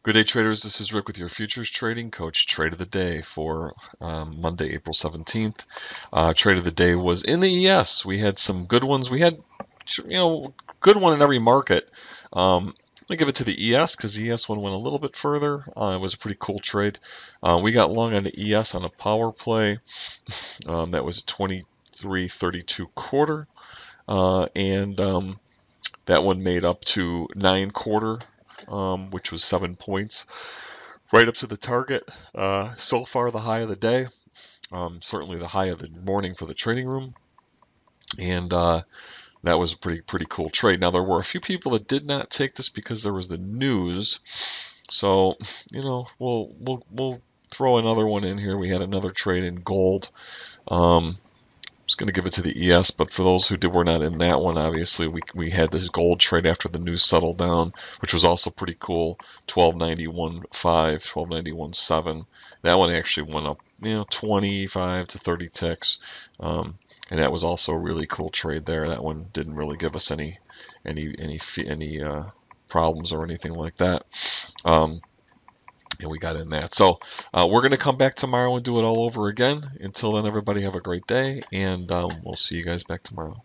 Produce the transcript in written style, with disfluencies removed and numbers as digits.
Good day, traders. This is Rick with your futures trading coach. Trade of the day for Monday, April 17th. Trade of the day was in the ES. We had some good ones. We had, good one in every market. Let me give it to the ES because the ES one went a little bit further. It was a pretty cool trade. We got long on the ES on a power play. That was a 23.32 quarter. And that one made up to 9 quarter, which was 7 points, right up to the target. So far, the high of the day, certainly the high of the morning for the trading room, and that was a pretty cool trade. Now there were a few people that did not take this because there was the news, so we'll throw another one in here. We had another trade in gold. I was going to give it to the ES, but for those who were not in that one, obviously we had this gold trade after the news settled down, which was also pretty cool. 1291.5, 1291.7. That one actually went up, 25 to 30 ticks, and that was also a really cool trade there. That one didn't really give us any problems or anything like that. And we got in that. So we're going to come back tomorrow and do it all over again. Until then, everybody have a great day, and we'll see you guys back tomorrow.